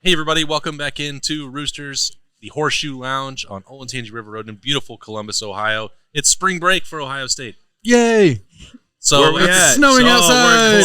Hey, everybody. Welcome back into Roosters, the Horseshoe Lounge on Olentangy River Road in beautiful Columbus, Ohio. It's spring break for Ohio State. Yay! So Where we at? It's snowing outside.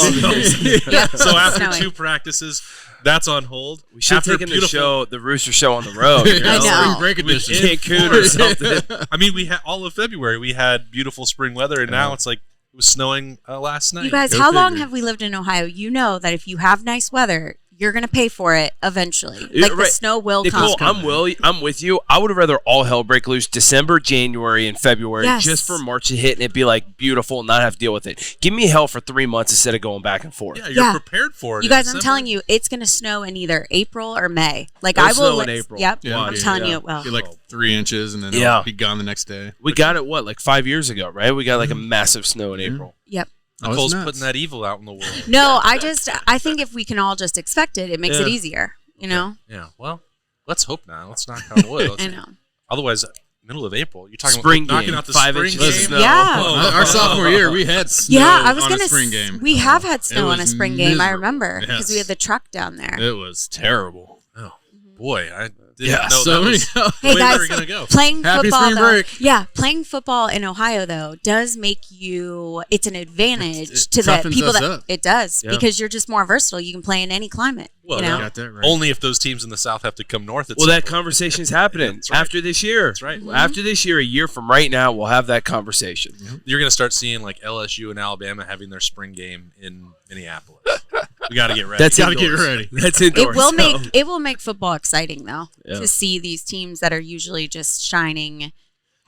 So after two practices, that's on hold. We should have taken the Rooster Show on the road. You know? I know. Spring break edition. Cancun or something. I mean, we had all of February. We had beautiful spring weather, and now it's like it was snowing last night. You guys, how long have we lived in Ohio? You know that if you have nice weather, you're going to pay for it eventually. Like the snow will come. I'm with you. I would have rather all hell break loose December, January, and February just for March to hit and it be like beautiful and not have to deal with it. Give me hell for 3 months instead of going back and forth. Yeah, you're prepared for it. You guys, I'm telling you, it's going to snow in either April or May. Like I will snow in April. Yep, I'm telling you it will. Get like 3 inches and then it'll be gone the next day. We got it like 5 years ago, right? We got like a massive snow in April. Yep. Nicole's putting that evil out in the world. No, I think if we can all just expect it, it makes it easier, you know? Yeah, well, let's hope not. Let's knock on wood. I know. Otherwise, middle of April, you're talking spring about knocking out the spring game? Snow. Yeah. Our sophomore year, we had snow on a spring game. We have had snow on a spring game, I remember, because we had the truck down there. It was terrible. Oh, boy, I didn't know that was hey way guys, we were going to go. Playing Happy football, spring though, break. Playing football in Ohio though does make you. It's an advantage to the toughens people us that up. it does because you're just more versatile. You can play in any climate. Well, you know? Got that right. Only if those teams in the South have to come north. Well, that conversation is happening after this year. That's right. After this year, a year from right now, we'll have that conversation. You're going to start seeing like LSU and Alabama having their spring game in Minneapolis. We got to get ready. Got to get ready. That's indoors. It will make football exciting though to see these teams that are usually just shining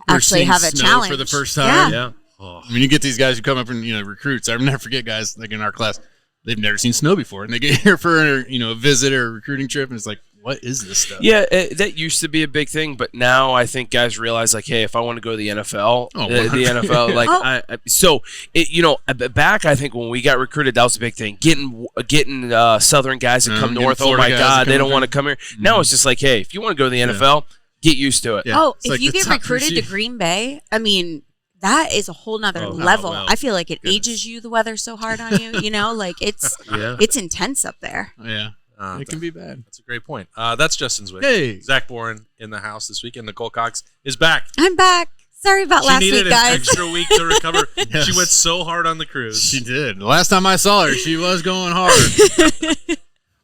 actually have a challenge for the first time. Yeah. I mean, you get these guys who come up and recruits. I'll never forget guys like in our class. They've never seen snow before, and they get here for a visit or a recruiting trip, and it's like, what is this stuff? Yeah, that used to be a big thing, but now I think guys realize like, hey, if I want to go to the NFL, the NFL, like, back I think when we got recruited, that was a big thing. Getting Southern guys that come north. Oh my God, they don't want to come here. Mm-hmm. Now it's just like, hey, if you want to go to the NFL, get used to it. Yeah. Oh, if you get recruited to Green Bay, I mean. That is a whole nother level. I feel like it ages you. The weather so hard on you. Like it's intense up there. Yeah, it can be bad. That's a great point. That's Justin Zwick. Hey, Zach Boren in the house this weekend. Nicole Cox is back. I'm back. Sorry about last week, guys. She needed an extra week to recover. Yes. She went so hard on the cruise. She did. The last time I saw her, she was going hard.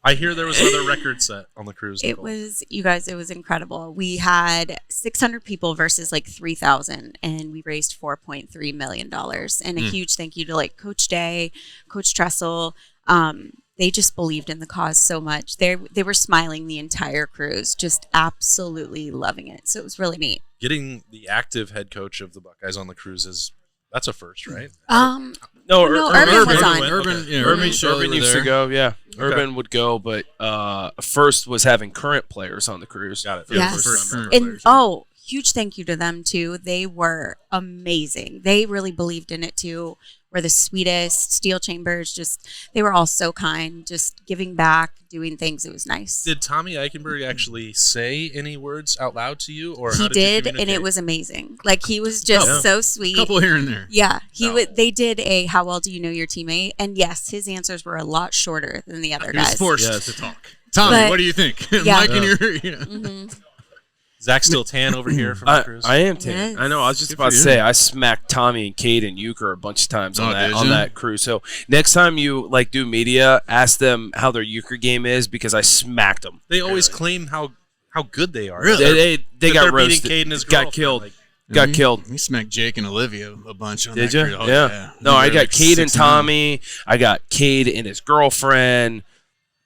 I hear there was another record set on the cruise. It was, you guys, it was incredible. We had 600 people versus like 3,000, and we raised $4.3 million. And a huge thank you to like Coach Day, Coach Tressel. They just believed in the cause so much. They were smiling the entire cruise, just absolutely loving it. So it was really neat. Getting the active head coach of the Buckeyes on the cruise that's a first, right? No, Urban was on. Urban used to go, yeah. Okay. Urban would go, but first was having current players on the cruise. Got it. Yes. Huge thank you to them, too. They were amazing. They really believed in it, too. We're the sweetest. Steel Chambers, they were all so kind, just giving back, doing things. It was nice. Did Tommy Eichenberg actually say any words out loud to you? Or he did, and it was amazing. Like, he was just so sweet. A couple here and there. Yeah. They did a how well do you know your teammate? And yes, his answers were a lot shorter than the other guys. He was forced to talk. Tommy, what do you think? Yeah. Mike and your, Mm-hmm. Zach's still tan over here from the cruise. I am tan. Yes. I know. I was just about to say I smacked Tommy and Cade and Euchre a bunch of times on that cruise. So next time you do media, ask them how their Euchre game is because I smacked them. They always claim how good they are. Really? They got roasted. Cade and his got killed. Got killed. We smacked Jake and Olivia a bunch on Did that you? cruise. Yeah. No, I got Cade and Tommy. I got Cade and his girlfriend.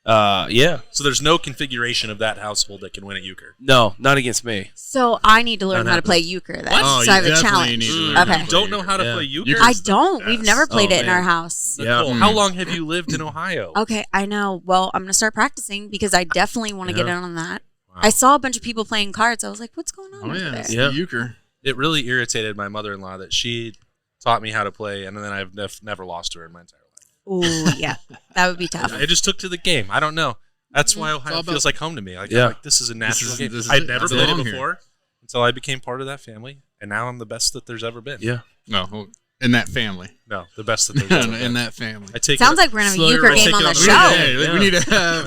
So there's no configuration of that household that can win at euchre. No, not against me. So I need to learn how to play euchre then. Oh, so I have a challenge. Okay. You don't know how to play euchre? I don't. We've never played it in our house. Nicole, how long have you lived in Ohio? Okay, I know. Well, I'm going to start practicing because I definitely want to get in on that. Wow. I saw a bunch of people playing cards. I was like, what's going on over there? Yeah, euchre. It really irritated my mother-in-law that she taught me how to play, and then I've never lost to her in my entire life. Oh, yeah. That would be tough. I just took to the game. I don't know. That's why Ohio feels like home to me. I'm like, this is a natural game. I'd never played it before until I became part of that family, and now I'm the best that there's ever been. Yeah. No, in that family. No, the best that there's ever been. In that family. Sounds like we're going to have a euchre game on the show. We need to have...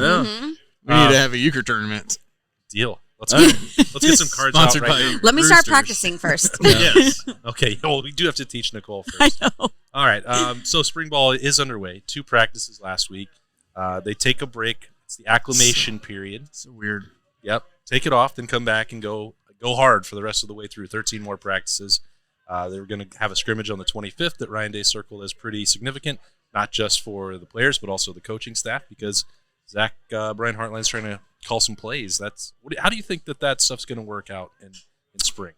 We need to have a euchre tournament. Deal. Let's get some cards Sponsored out right now. Let me start practicing first. Yes. Okay. Well, we do have to teach Nicole first. I know. All right. So spring ball is underway. 2 practices last week. They take a break. It's the acclimation period. So weird. Yep. Take it off, then come back and go hard for the rest of the way through. 13 more practices. They're going to have a scrimmage on the 25th that Ryan Day circled as pretty significant, not just for the players but also the coaching staff, because Zach Brian Hartline's trying to call some plays. How do you think that stuff's going to work out in spring?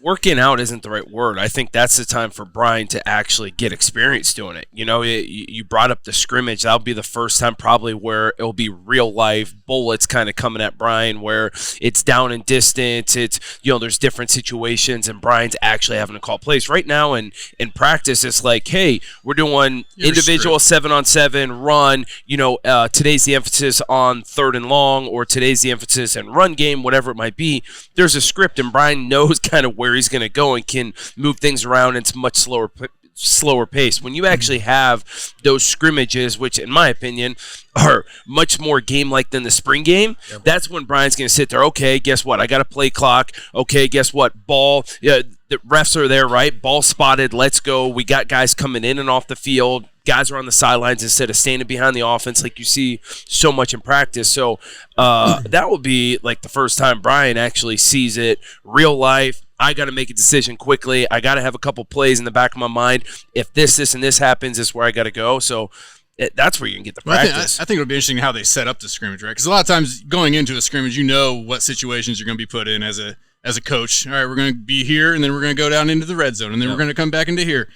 Working out isn't the right word. I think that's the time for Brian to actually get experience doing it. You know, you brought up the scrimmage. That'll be the first time probably where it'll be real life bullets kind of coming at Brian, where it's down and distance. It's, there's different situations, and Brian's actually having to call plays. Right now in practice, it's like, hey, we're doing individual 7-on-7 run. Today's the emphasis on 3rd and long, or today's the emphasis in run game, whatever it might be. There's a script, and Brian knows kind of where he's going to go and can move things around. It's much slower pace. When you actually have those scrimmages, which in my opinion are much more game-like than the spring game, that's when Brian's going to sit there. Okay, guess what? I got a play clock. Okay, guess what? Ball. The refs are there, right? Ball spotted. Let's go. We got guys coming in and off the field. Guys are on the sidelines instead of standing behind the offense like you see so much in practice. So that will be like the first time Brian actually sees it real life. I got to make a decision quickly. I got to have a couple plays in the back of my mind. If this, and this happens, this is where I got to go. So that's where you can get the practice. I think it'll be interesting how they set up the scrimmage, right? Because a lot of times going into a scrimmage, what situations you're going to be put in as a coach. All right, we're going to be here, and then we're going to go down into the red zone, and then we're going to come back into here.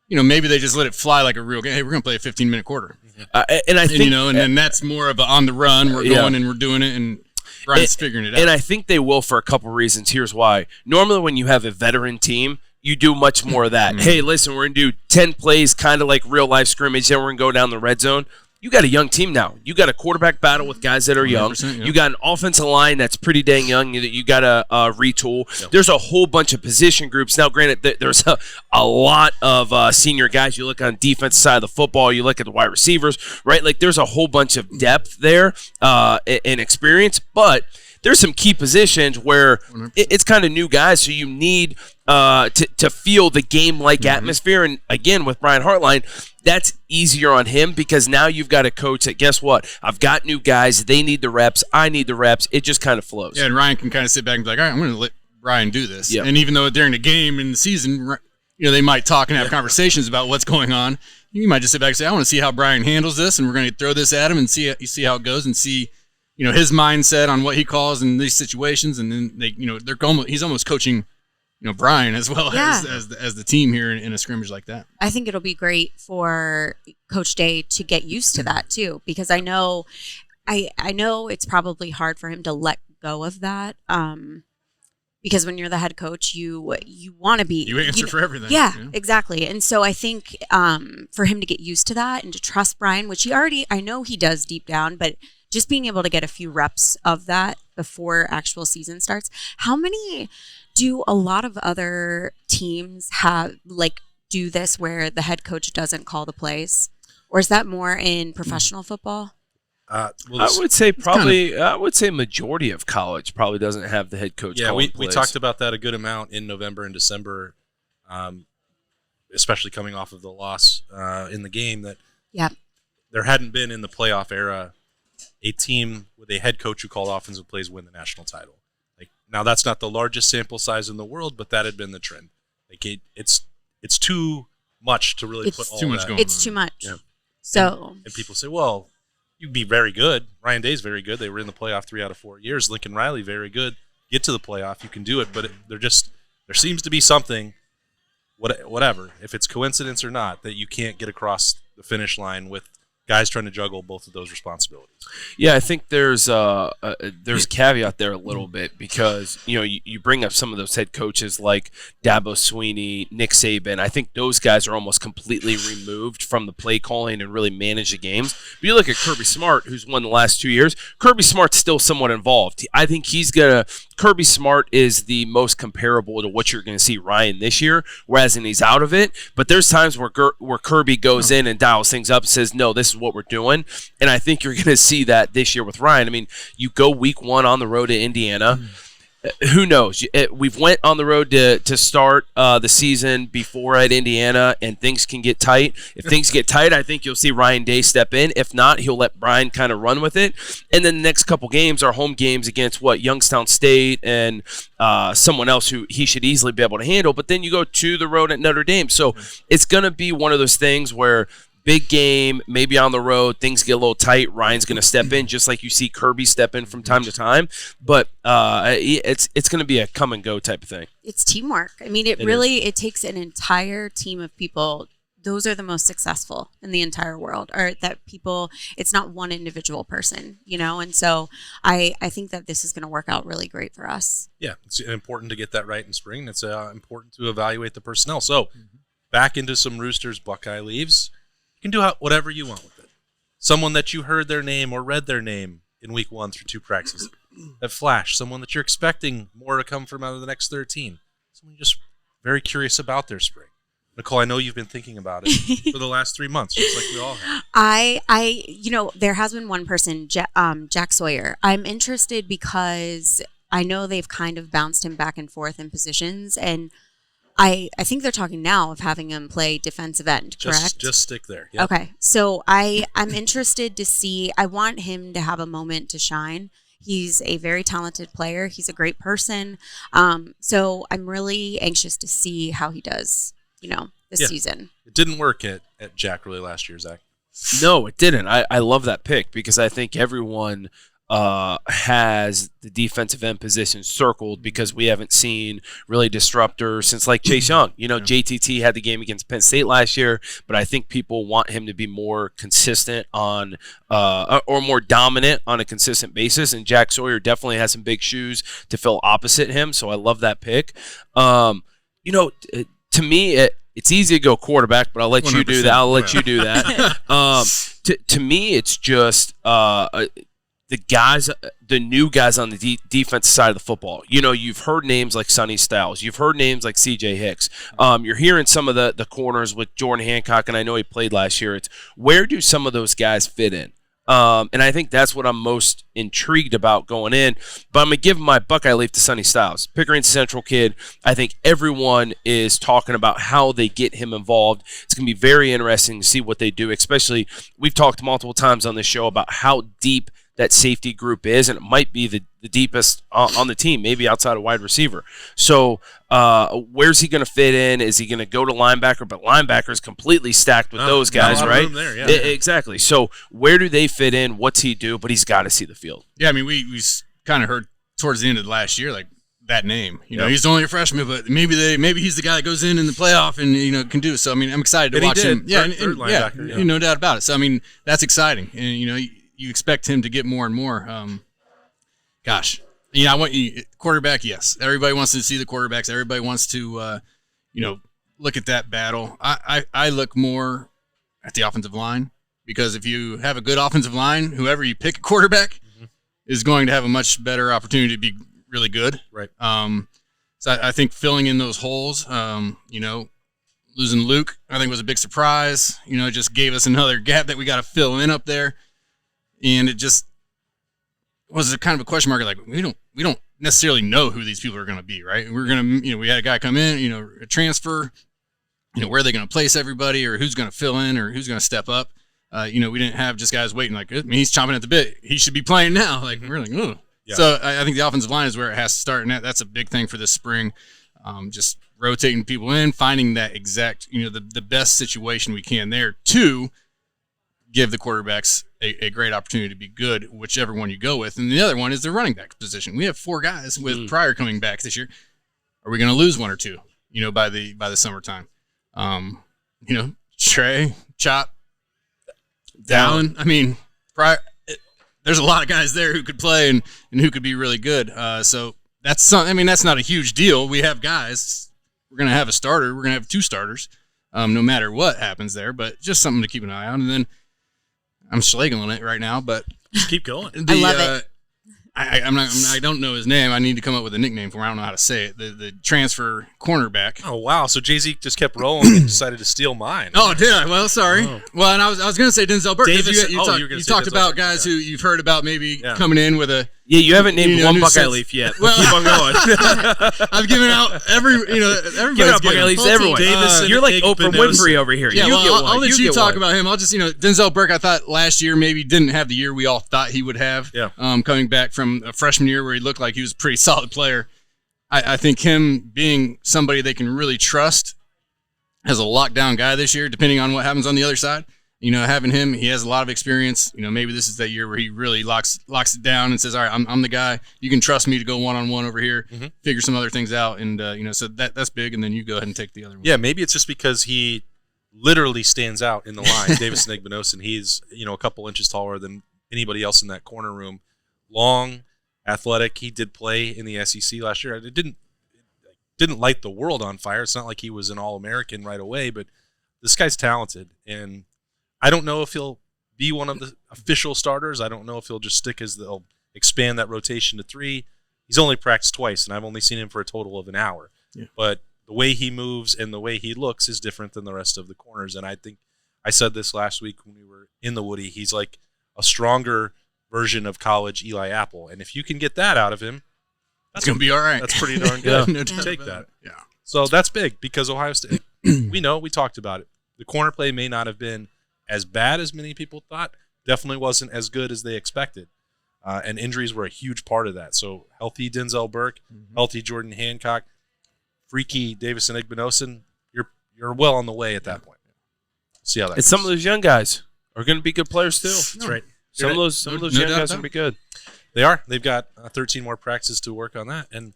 Maybe they just let it fly like a real game. Hey, we're going to play a 15-minute quarter. And then that's more of a on the run. We're going and we're doing it, and Brian's figuring it out. And I think they will for a couple reasons. Here's why. Normally when you have a veteran team, you do much more of that. Hey, listen, we're going to do 10 plays, kind of like real-life scrimmage, then we're going to go down the red zone. You got a young team now. You got a quarterback battle with guys that are young. You got an offensive line that's pretty dang young that you got to retool. Yep. There's a whole bunch of position groups. Now, granted, there's a lot of senior guys. You look on defense side of the football. You look at the wide receivers, right? Like there's a whole bunch of depth there and experience, but there's some key positions where it's kind of new guys, so you need to feel the game-like atmosphere. And again, with Brian Hartline, that's easier on him because now you've got a coach that, guess what? I've got new guys. They need the reps. I need the reps. It just kind of flows. Yeah, and Ryan can kind of sit back and be like, all right, I'm going to let Brian do this. Yep. And even though during the game in the season, they might talk and have conversations about what's going on, you might just sit back and say, I want to see how Brian handles this, and we're going to throw this at him and see how it goes and see his mindset on what he calls in these situations, and then he's almost coaching, Brian as well as the team here in a scrimmage like that. I think it'll be great for Coach Day to get used to that too, because I know it's probably hard for him to let go of that. Because when you're the head coach, you want to be you answer for everything. Yeah, exactly. And so I think for him to get used to that and to trust Brian, which I know he does deep down, but just being able to get a few reps of that before actual season starts. How many do a lot of other teams do this where the head coach doesn't call the plays? Or is that more in professional football? I would say majority of college probably doesn't have the head coach. Yeah, we talked about that a good amount in November and December, especially coming off of the loss in the game. That there hadn't been in the playoff era a team with a head coach who called offensive plays win the national title. Now that's not the largest sample size in the world, but that had been the trend. It's too much to really put all that. It's too much. Yeah. So and people say, well, you'd be very good. Ryan Day's very good. They were in the playoff 3 out of 4 years. Lincoln Riley, very good. Get to the playoff, you can do it. But there seems to be something, whatever, if it's coincidence or not, that you can't get across the finish line with guys trying to juggle both of those responsibilities. Yeah, I think there's a caveat there a little bit because you bring up some of those head coaches like Dabo Swinney, Nick Saban. I think those guys are almost completely removed from the play calling and really manage the games. But you look at Kirby Smart, who's won the last 2 years. Kirby Smart's still somewhat involved. I think he's gonna Kirby Smart is the most comparable to what you're going to see Ryan this year, whereas he's out of it. But there's times where Kirby goes in and dials things up and says, no, this is what we're doing. And I think you're going to see that this year with Ryan. I mean, you go week 1 on the road to Indiana. Who knows? We've went on the road to start the season before at Indiana, and things can get tight. If things get tight, I think you'll see Ryan Day step in. If not, he'll let Brian kind of run with it. And then the next couple games are home games against Youngstown State and someone else who he should easily be able to handle. But then you go to the road at Notre Dame. So it's going to be one of those things where big game, maybe on the road, things get a little tight. Ryan's going to step in, just like you see Kirby step in from time to time. But it's going to be a come and go type of thing. It's teamwork. I mean, it takes an entire team of people. Those are the most successful in the entire world. Or that people, it's not one individual person, And so I think that this is going to work out really great for us. Yeah, it's important to get that right in spring. It's important to evaluate the personnel. So back into some Roosters Buckeye leaves. You can do whatever you want with it. Someone that you heard their name or read their name in week 1 through 2 practices that flashed. Someone that you're expecting more to come from out of the next 13. Someone you're just very curious about their spring. Nicole, I know you've been thinking about it for the last 3 months, just like we all have. There has been one person, Jack Sawyer. I'm interested because I know they've kind of bounced him back and forth in positions, and I think they're talking now of having him play defensive end, correct? Just stick there. Yep. Okay. So I'm interested to see. I want him to have a moment to shine. He's a very talented player. He's a great person. So I'm really anxious to see how he does, this season. It didn't work at Jack really last year, Zach. No, it didn't. I love that pick because I think everyone has the defensive end position circled because we haven't seen really disruptors since like Chase Young. JTT had the game against Penn State last year, but I think people want him to be more consistent on or more dominant on a consistent basis, and Jack Sawyer definitely has some big shoes to fill opposite him, so I love that pick. To me, it's easy to go quarterback, but I'll let you do that. To me, it's just the new guys on the defensive side of the football. You've heard names like Sonny Styles. You've heard names like C.J. Hicks. You're hearing some of the corners with Jordan Hancock, and I know he played last year. It's where do some of those guys fit in? And I think that's what I'm most intrigued about going in. But I'm going to give my Buckeye leaf to Sonny Styles. Pickering Central kid. I think everyone is talking about how they get him involved. It's going to be very interesting to see what they do, especially we've talked multiple times on this show about how deep that safety group is, and it might be the deepest on the team, maybe outside of wide receiver. So where's he going to fit in? Is he going to go to linebacker? But linebacker is completely stacked with those guys, right? There, yeah. Exactly. So where do they fit in? What's he do? But he's got to see the field. Yeah, I mean, we kind of heard towards the end of last year, like, that name. He's only a freshman, but maybe he's the guy that goes in the playoff and can do it. So I mean, I'm excited to watch him. Yeah, no doubt about it. So I mean, that's exciting, and you expect him to get more and more. I want you quarterback. Yes, everybody wants to see the quarterbacks. Everybody wants to, look at that battle. I look more at the offensive line because if you have a good offensive line, whoever you pick a quarterback is going to have a much better opportunity to be really good. Right. So I think filling in those holes, losing Luke, I think was a big surprise. It just gave us another gap that we got to fill in up there. And it just was a kind of a question mark. Like we don't necessarily know who these people are going to be, right? We're going to, we had a guy come in, a transfer, where are they going to place everybody or who's going to fill in or who's going to step up. We didn't have just guys waiting like, he's chomping at the bit. He should be playing now. Like we're like, oh. Yeah. So I think the offensive line is where it has to start, and that's a big thing for this spring. Just rotating people in, finding that exact, the best situation we can there to give the quarterbacks a great opportunity to be good, whichever one you go with. And the other one is the running back position. We have 4 guys with Pryor coming back this year. Are we going to lose 1 or 2, by the summertime? Trey, Chop, Dallin. I mean, Pryor. There's a lot of guys there who could play and who could be really good. So that's not a huge deal. We have guys. We're going to have a starter. We're going to have 2 starters, no matter what happens there. But just something to keep an eye on. And then I'm schlegeling it right now, but just keep going. I love it. I don't know his name. I need to come up with a nickname for him. I don't know how to say it. The transfer cornerback. Oh wow! So Jay-Z just kept rolling and decided to steal mine. Oh, did I? Well, sorry. Oh. Well, and I was going to say Denzel Burke. You talked about Burke, guys who you've heard about maybe coming in with a. Yeah, you haven't named one Buckeye Leaf yet. Well, keep on going. I've given out everybody's given out Buckeye Leafs to everyone. You're like Oprah Winfrey over here. Yeah, I'll let you talk about him. I'll just Denzel Burke. I thought last year maybe didn't have the year we all thought he would have. Yeah. Coming back from a freshman year where he looked like he was a pretty solid player. I think him being somebody they can really trust as a lockdown guy this year, depending on what happens on the other side. Having him, he has a lot of experience. Maybe this is that year where he really locks it down and says, all right, I'm the guy. You can trust me to go one-on-one over here, figure some other things out. And, so that's big. And then you go ahead and take the other one. Yeah, maybe it's just because he literally stands out in the line. Davison Igbinosun, he's, a couple inches taller than anybody else in that corner room. Long, athletic. He did play in the SEC last year. It didn't light the world on fire. It's not like he was an All-American right away, but this guy's talented. And I don't know if he'll be one of the official starters. I don't know if he'll just stick as they'll expand that rotation to 3. He's only practiced twice, and I've only seen him for a total of an hour. Yeah. But the way he moves and the way he looks is different than the rest of the corners. And I think I said this last week when we were in the Woody. He's like a stronger version of college Eli Apple. And if you can get that out of him, that's going to be all right. That's pretty darn good. No take that. Yeah. So that's big because Ohio State, we talked about it. The corner play may not have been as bad as many people thought, definitely wasn't as good as they expected. And injuries were a huge part of that. So healthy Denzel Burke, healthy Jordan Hancock, freaky Davison Igbinosun, you're well on the way at that point. See how that goes. Some of those young guys are going to be good players too. That's right. Some of those young guys are going to be good. They are. They've got 13 more practices to work on that. And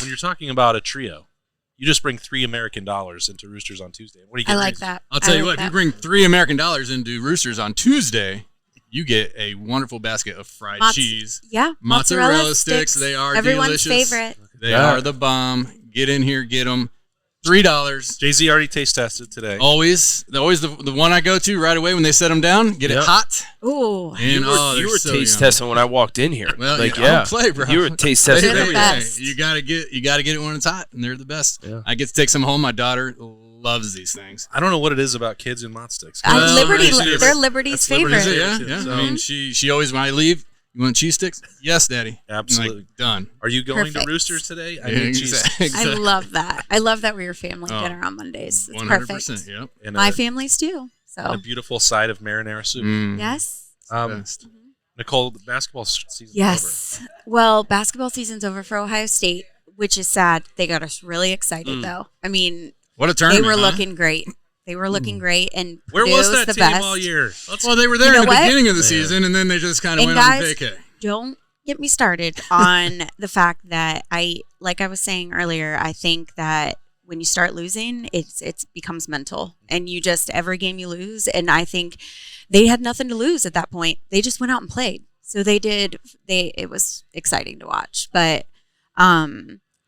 when you're talking about a trio, you just bring $3 American into Roosters on Tuesday. What do you get? I like that. I'll tell you what, if you bring $3 American into Roosters on Tuesday, you get a wonderful basket of fried cheese. Yeah. Mozzarella sticks. They are everyone's delicious. favorite. They are the bomb. Get in here, get them. $3. Jay-Z already taste tested today. Always the one I go to right away when they set them down. Get it hot. Ooh. And you were taste testing when I walked in here. Well, don't play, bro. You were taste testing everything. Hey, you gotta get it when it's hot, and they're the best. Yeah. I get to take some home. My daughter loves these things. I don't know what it is about kids and Mott sticks. They're Liberty's favorite. Yeah. So, I mean, she always, when I leave, you want cheese sticks? Yes, Daddy. Absolutely. Done. Are you going to Roosters today? I need cheese. Exactly. I love that. I love that we're family dinner on Mondays. It's 100%, perfect. Yep. And my family's too. So a beautiful side of marinara soup. Yes. Nicole, the basketball season's over. Well, basketball season's over for Ohio State, which is sad. They got us really excited though. I mean, what a tournament! They were looking great. They were looking great, and where was that the team best. all year? Well, they were there in the beginning of the season, and then they just kind of went on vacay. Don't get me started on the fact that like I was saying earlier, I think that when you start losing, it becomes mental, and you just every game you lose, and I think they had nothing to lose at that point. They just went out and played, so it was exciting to watch, but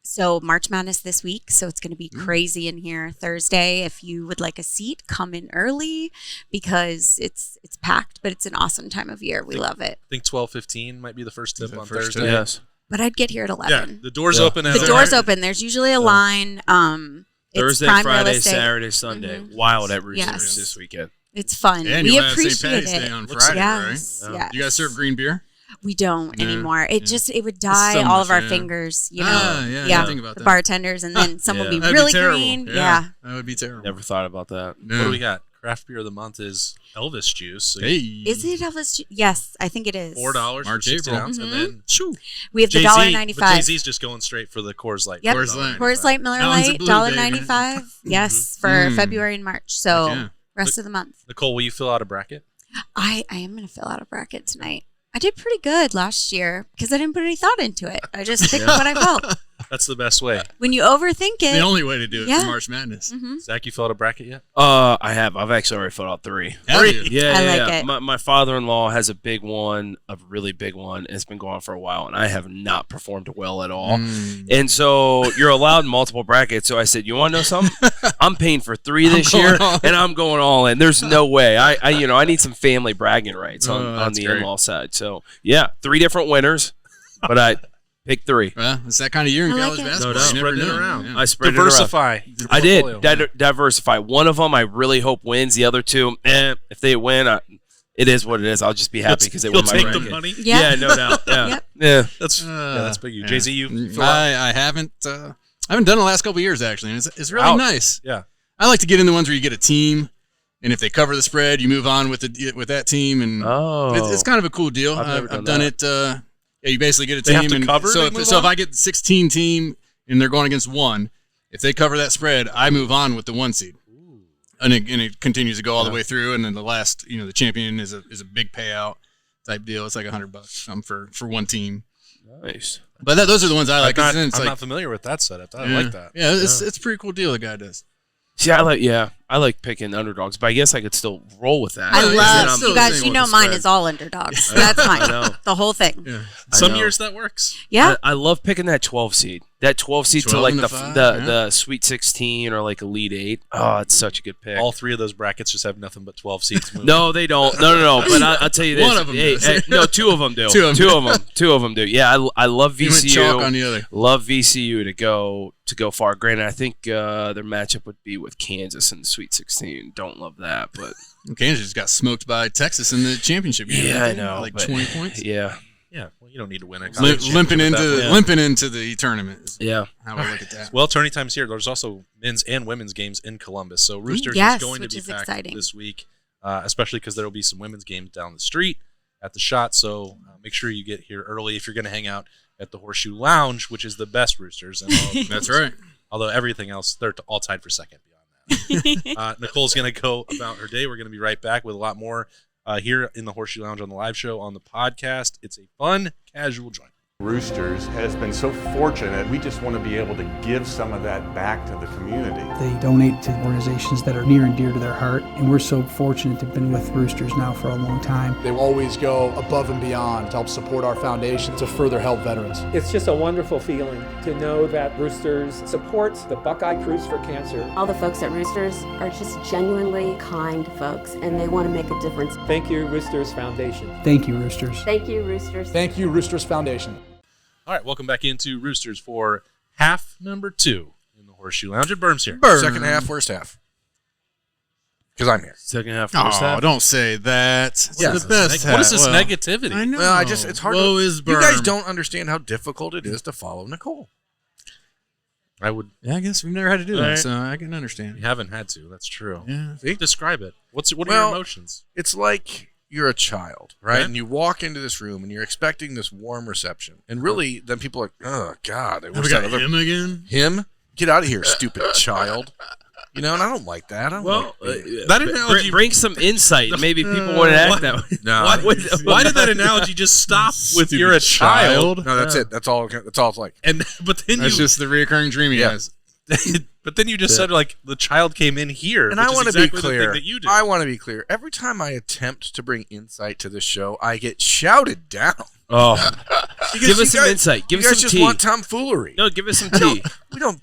So March Madness this week, so it's going to be crazy in here Thursday. If you would like a seat, come in early because it's packed, but it's an awesome time of year. We love it. I think 12:15 might be the first tip on Thursday. Yes. But I'd get here at 11. Yeah, the door's open. The door's open. There's usually a line. Thursday, prime Friday, Saturday, Sunday. Wild at Roosters Yes. this weekend. It's fun. And we you'll have appreciate St. Patty's it. Day on Friday, yes. right? Yes. You guys serve green beer? We don't anymore. It would dye so all of much, our fingers, you know. I didn't think about the that. bartenders, and then some will be That'd really be terrible. green. Yeah. That would be terrible. Never thought about that. No. What do we got? Craft beer of the month is Elvis juice. So Is it Elvis? Yes, I think it is. $4 for 60 ounce, and then we have the $1.95. But Jay-Z's just going straight for the Coors Light. Yep. Coors Light, Miller Lite, $1.95. Yes, for February and March. So rest of the month. Nicole, will you fill out a bracket? I am going to fill out a bracket tonight. I did pretty good last year because I didn't put any thought into it. I just picked what I felt. That's the best way. When you overthink it. The only way to do it for March Madness. Zach, you filled out a bracket yet? I have. I've actually already filled out 3. Yeah, I like it. My father-in-law has a big one, a really big one, and it's been going on for a while, and I have not performed well at all. And so you're allowed multiple brackets. So I said, you want to know something? I'm paying for 3 this year, and I'm going all in. There's no way. I need some family bragging rights on the in-law side. So, 3 different winners. but I picked 3. Well, it's that kind of year in I like college it. basketball. No doubt. You never Spread it know. around. Yeah. I spread it around. Diversify. I did diversify. One of them I really hope wins. The other 2, if they win, it is what it is. I'll just be happy because they win my take bracket. the money. Yeah, no doubt. Yeah, Yep. yeah. That's big. You, Jay-Z, you. I haven't done it the last couple of years actually, and it's really Ouch. nice. Yeah. I like to get in the ones where you get a team, and if they cover the spread, you move on with that team, and it's kind of a cool deal. I've done it. You basically get a They team, have to and cover so to move if on? I get 16 team and they're going against 1, if they cover that spread, I move on with the 1 seed. And it continues to go all the way through, and then the last, the champion is a big payout type deal. It's like $100 for one team. Nice. But those are the ones I like. I'm It's not familiar with that setup. I yeah. like that. Yeah, it's a pretty cool deal the guy does. See, I like picking underdogs, but I guess I could still roll with that. I Yeah, love still you the guys. same You with know, the mine spread. is all underdogs. That's mine. know. The whole thing. Yeah. Some know. years that works. Yeah. I love picking that 12 seed. That 12 seed to 12 like and the a 5, the Sweet 16 or like Elite 8. Oh, it's such a good pick. All 3 of those brackets just have nothing but 12 seats. Moving. No, they don't. No. But I'll tell you this. One of them does. No, 2 of them do. Two of them. Two of them do. Yeah, I love You went chalk on VCU. the other. Love VCU to go far. Granted, I think their matchup would be with Kansas in the Sweet 16. Don't love that, but Kansas just got smoked by Texas in the championship game. yeah, I know. Like but 20 points. Yeah, Yeah, well, you don't need to win it. Limping into the tournament. Is yeah. how I look at that. Well, tourney time's here. There's also men's and women's games in Columbus. So Roosters Yes, is going to which be is packed exciting. this week, especially because there will be some women's games down the street at the Shot. So make sure you get here early if you're going to hang out at the Horseshoe Lounge, which is the best Roosters. And all That's right. Although everything else, they're all tied for second beyond that. Nicole's going to go about her day. We're going to be right back with a lot more here in the Horseshoe Lounge on the live show, on the podcast. It's a fun, casual joint. Roosters has been so fortunate. We just want to be able to give some of that back to the community. They donate to organizations that are near and dear to their heart, and we're so fortunate to have been with Roosters now for a long time. They will always go above and beyond to help support our foundation to further help veterans. It's just a wonderful feeling to know that Roosters supports the Buckeye Cruise for Cancer. All the folks at Roosters are just genuinely kind folks, and they want to make a difference. Thank you, Roosters Foundation. Thank you, Roosters. Thank you, Roosters. Thank you, Roosters Foundation. All right, welcome back into Roosters for half number 2 in the Horseshoe Lounge. Burm's here. Second half, worst half. Because I'm here. Second half, first Oh, half. don't say that. It's Yeah. the best. What is this Well, negativity? I know. Well, it's hard. Woe is You guys Berm. don't understand how difficult it is to follow Nicole. I would. Yeah, I guess we've never had to do All that, right. so I can We understand. haven't had to. That's true. Yeah. See? Describe it. What are Well, your emotions? It's like you're a child, right? Okay. And you walk into this room and you're expecting this warm reception. And really, then people are like, oh, God. Have we got him again? Him? Get out of here, stupid child. You know, and I don't like that. I don't Well, like that analogy. bring some insight. Maybe people wouldn't act that way. no. Why did that analogy just stop with "you're a child"? No, that's it. That's all it's like. And but then That's you, just the reoccurring dream he Yeah. has. but then you just said like the child came in here. And which I is want to exactly be the thing clear. that you do. I want to be clear. Every time I attempt to bring insight to this show, I get shouted down. Oh, Because give you us some guys- insight. Give you us guys some just tea. want tomfoolery. No, give us some tea.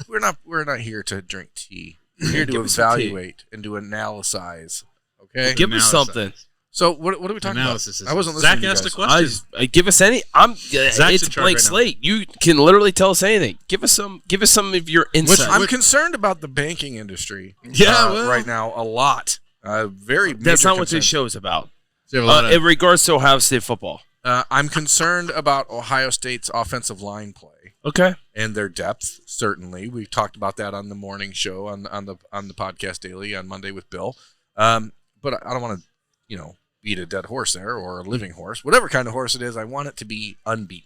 We're not here to drink tea. We're here to Give us some tea. evaluate and to analyze. Okay. Give us Analysis. something. So what are we talking Analysis about? is- I wasn't Zach listening to you asked a guys. question. Give us any. Zach's It's in charge blank right now. slate. You can literally tell us anything. Give us some of your insight. I'm concerned about the banking industry. Yeah, well. right now a lot. Very. That's major not what this concern. show is about. So you have a lot of- In regards to Ohio State football. I'm concerned about Ohio State's offensive line play Okay. and their depth. Certainly, we talked about that on the morning show on the podcast daily on Monday with Bill. But I don't want to, beat a dead horse there or a living horse, whatever kind of horse it is. I want it to be unbeaten.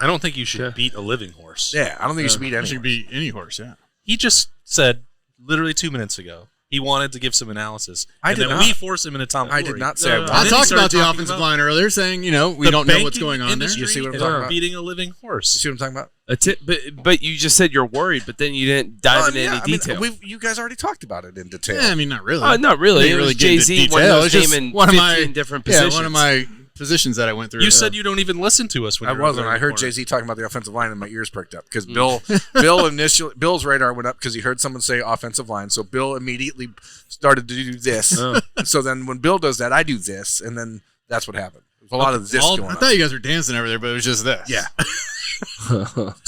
I don't think you should Yeah. beat a living horse. Yeah, I don't think you should beat It any. should be any horse, yeah. He just said literally 2 minutes ago he wanted to give some analysis. I and did then not. we force him into tomfoolery. I did not say I wanted. I Then he talked started about the talking offensive about line earlier, saying, we the don't know what's banking going on there. industry You see what I'm is talking about? beating a living horse. You see what I'm talking about? That's it. But you just said you're worried, but then you didn't dive into any detail. You guys already talked about it in detail. Yeah, I mean, not really. Not really. Didn't It really was get into Jay-Z when detail. he It's was just naming one of 15 my- different positions. one of my positions that I went through. You said you don't even listen to us when I you're wasn't. over there I heard in the corner. Jay-Z talking about the offensive line, and my ears perked up because Bill's radar went up because he heard someone say offensive line. So Bill immediately started to do this. Oh. So then when Bill does that, I do this, and then that's what happened. There's a lot of this going on. I thought you guys were dancing over there, but it was just this. Yeah.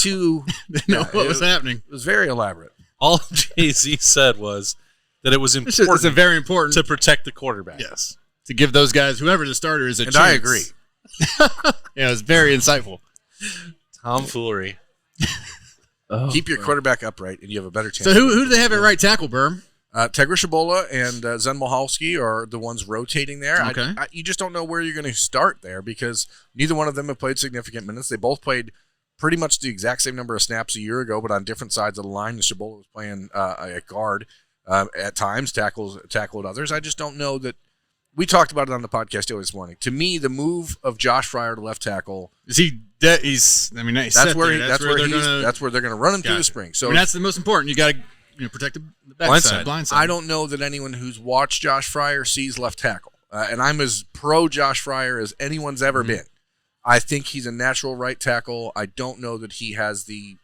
Didn't know what was happening. It was very elaborate. All Jay-Z said was that it was important. It's a very important to protect the quarterback. Yes, to give those guys, whoever the starter is, a chance. And I agree. Yeah, it was very insightful. Tomfoolery. Keep your quarterback upright, and you have a better chance. So who do they have at right tackle, Berm? Tegra Shabola and Zen Mohalski are the ones rotating there. Okay. You just don't know where you're going to start there because neither one of them have played significant minutes. They both played pretty much the exact same number of snaps a year ago, but on different sides of the line. And Shabola was playing at guard at times, tackled others. I just don't know that. We talked about it on the podcast this morning. To me, the move of Josh Fryer to left tackle is he? That's where they're going to run him through the spring. So that's the most important. You got to protect the backside, blindside. I don't know that anyone who's watched Josh Fryer sees left tackle, and I'm as pro Josh Fryer as anyone's ever been. I think he's a natural right tackle. I don't know that he has the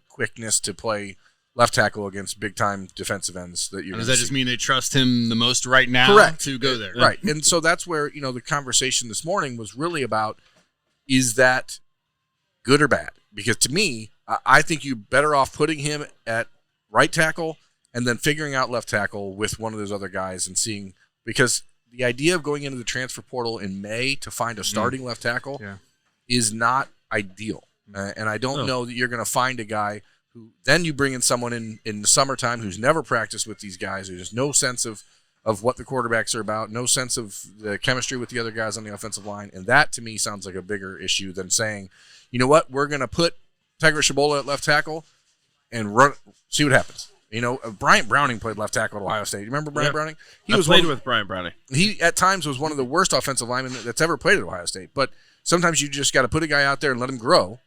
quickness to play left tackle against big-time defensive ends that you're. Does that just mean they trust him the most right now? Correct. To go there? Right, and so that's where the conversation this morning was really about: is that good or bad? Because to me, I think you're better off putting him at right tackle and then figuring out left tackle with one of those other guys and seeing, because the idea of going into the transfer portal in May to find a starting left tackle is not ideal, and I don't know that you're going to find a guy. Then you bring in someone in the summertime who's never practiced with these guys, who has no sense of what the quarterbacks are about, no sense of the chemistry with the other guys on the offensive line. And that, to me, sounds like a bigger issue than saying, you know what, we're going to put Tegra Shabola at left tackle and see what happens. Bryant Browning played left tackle at Ohio State. You remember Bryant Browning? He played with Bryant Browning. He, at times, was one of the worst offensive linemen that's ever played at Ohio State. But sometimes you just got to put a guy out there and let him grow.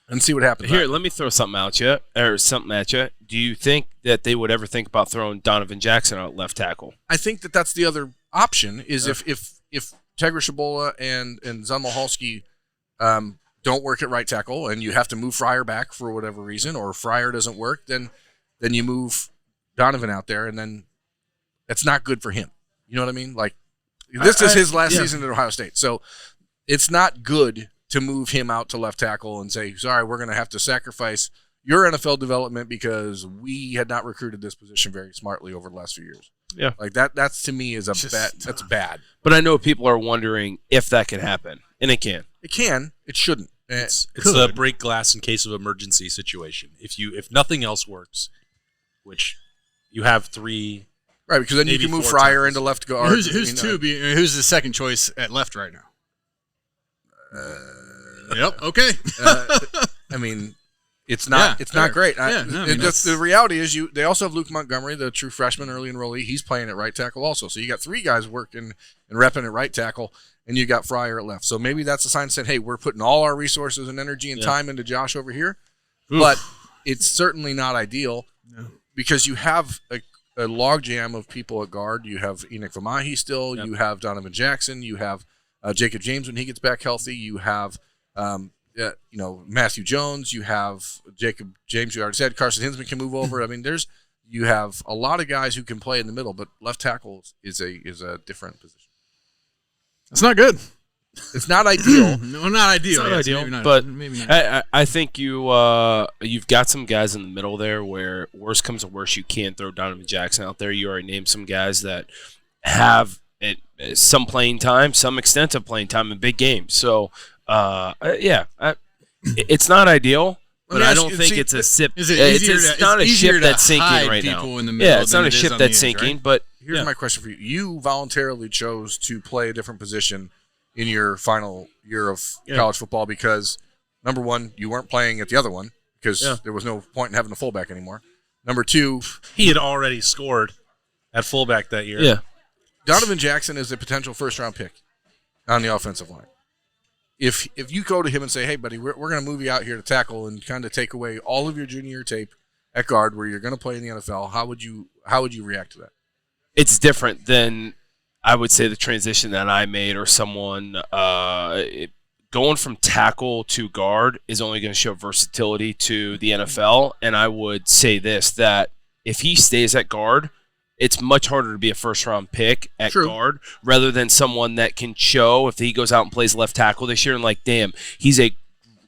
And see what happens. Here, let me throw something at you. Do you think that they would ever think about throwing Donovan Jackson out left tackle? I think that's the other option. Is if Tegra Shabola and Zun Mohalski don't work at right tackle, and you have to move Fryer back for whatever reason, or Fryer doesn't work, then you move Donovan out there, and then that's not good for him. You know what I mean? Like this is his last season at Ohio State, so it's not good to move him out to left tackle and say, sorry, we're going to have to sacrifice your NFL development because we had not recruited this position very smartly over the last few years. Yeah. Like that's to me is that's bad. But I know people are wondering if that can happen, and it can. It can. It shouldn't. It's a break glass in case of emergency situation. If nothing else works, which you have three. Right, because then you can move Fryer into left guard. Who's the second choice at left right now? Yep. Okay. I mean, it's not great. The reality is they also have Luke Montgomery, the true freshman early enrollee. He's playing at right tackle also. So you got three guys working and repping at right tackle, and you got Fryer at left. So maybe that's a sign saying, hey, we're putting all our resources and energy and time into Josh over here. Oof. But it's certainly not ideal because you have a logjam of people at guard. You have Enoch Vamahi still. Yep. You have Donovan Jackson. You have Jacob James when he gets back healthy. You have Matthew Jones. You have Jacob James. You already said Carson Hinsman can move over. I mean, you have a lot of guys who can play in the middle, but left tackle is a different position. It's not good. It's not ideal. No, not ideal. It's not ideal, but maybe not. I think you've got some guys in the middle there where worst comes to worst, you can't throw Donovan Jackson out there. You already named some guys that have some playing time, some extent of playing time in big games. So, it's not ideal, but I don't think it's a ship. It's not a ship that's sinking right now. It's not a ship that's sinking. But here's my question for you: you voluntarily chose to play a different position in your final year of college football because, number one, you weren't playing at the other one because there was no point in having a fullback anymore. Number two, he had already scored at fullback that year. Yeah. Donovan Jackson is a potential first-round pick on the offensive line. If you go to him and say, hey, buddy, we're going to move you out here to tackle and kind of take away all of your junior year tape at guard where you're going to play in the NFL, how would you react to that? It's different than, I would say, the transition that I made or someone going from tackle to guard is only going to show versatility to the NFL. And I would say this, that if he stays at guard, it's much harder to be a first-round pick at guard rather than someone that can show if he goes out and plays left tackle this year and like, damn, he's a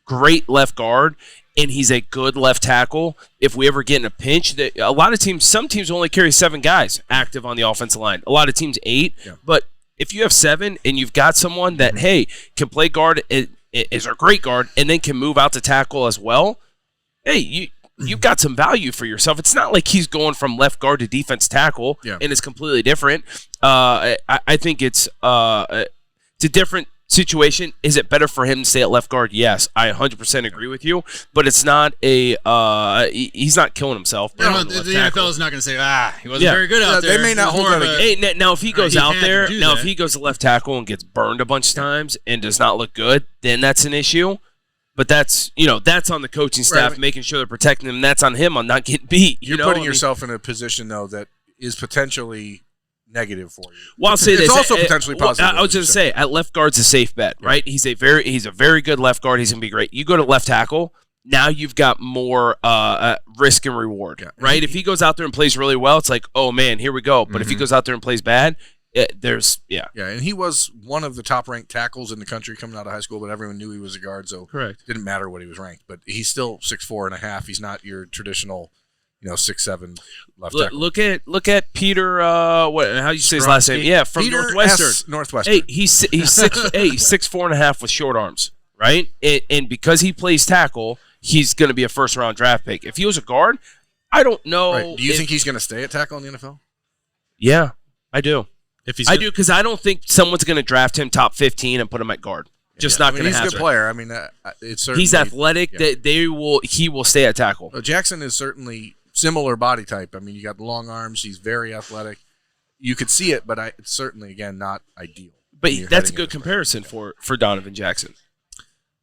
great left guard and he's a good left tackle. If we ever get in a pinch, a lot of teams, some teams only carry 7 guys active on the offensive line. A lot of teams 8, but if you have 7 and you've got someone that, hey, can play guard, is a great guard, and then can move out to tackle as well, hey, you've got some value for yourself. It's not like he's going from left guard to defense tackle, and it's completely different. I think it's a different situation. Is it better for him to stay at left guard? Yes, I 100% agree with you. But it's not he's not killing himself. The NFL is not going to say, he wasn't very good out there. They may not hold that. Now, if he goes out there, if he goes to left tackle and gets burned a bunch of times and does not look good, then that's an issue. But that's on the coaching staff making sure they're protecting him. That's on him on not getting beat. You're putting yourself in a position though that is potentially negative for you. Well, I'll say it's this. Also potentially positive. I was going to say at left guard's a safe bet, right? He's a very good left guard. He's going to be great. You go to left tackle. Now you've got more risk and reward, right? If he goes out there and plays really well, it's like, oh man, here we go. But if he goes out there and plays bad, and he was one of the top-ranked tackles in the country coming out of high school, but everyone knew he was a guard, so it didn't matter what he was ranked. But he's still 6'4.5". He's not your traditional, 6'7" left tackle. Look at Peter. How you say his last name? Yeah, from Peter Northwestern. Northwestern. Hey, he's 6'4.5" with short arms, right? And because he plays tackle, he's going to be a first-round draft pick. If he was a guard, I don't know. Right. Do you think he's going to stay at tackle in the NFL? Yeah, I do. I do, because I don't think someone's going to draft him top 15 and put him at guard. Just not going to happen. He's a good player. I mean, it's certainly, he's athletic. He will stay at tackle. Jackson is certainly similar body type. I mean, you got long arms. He's very athletic. You could see it, but it's certainly again not ideal. But that's a good comparison for Donovan Jackson.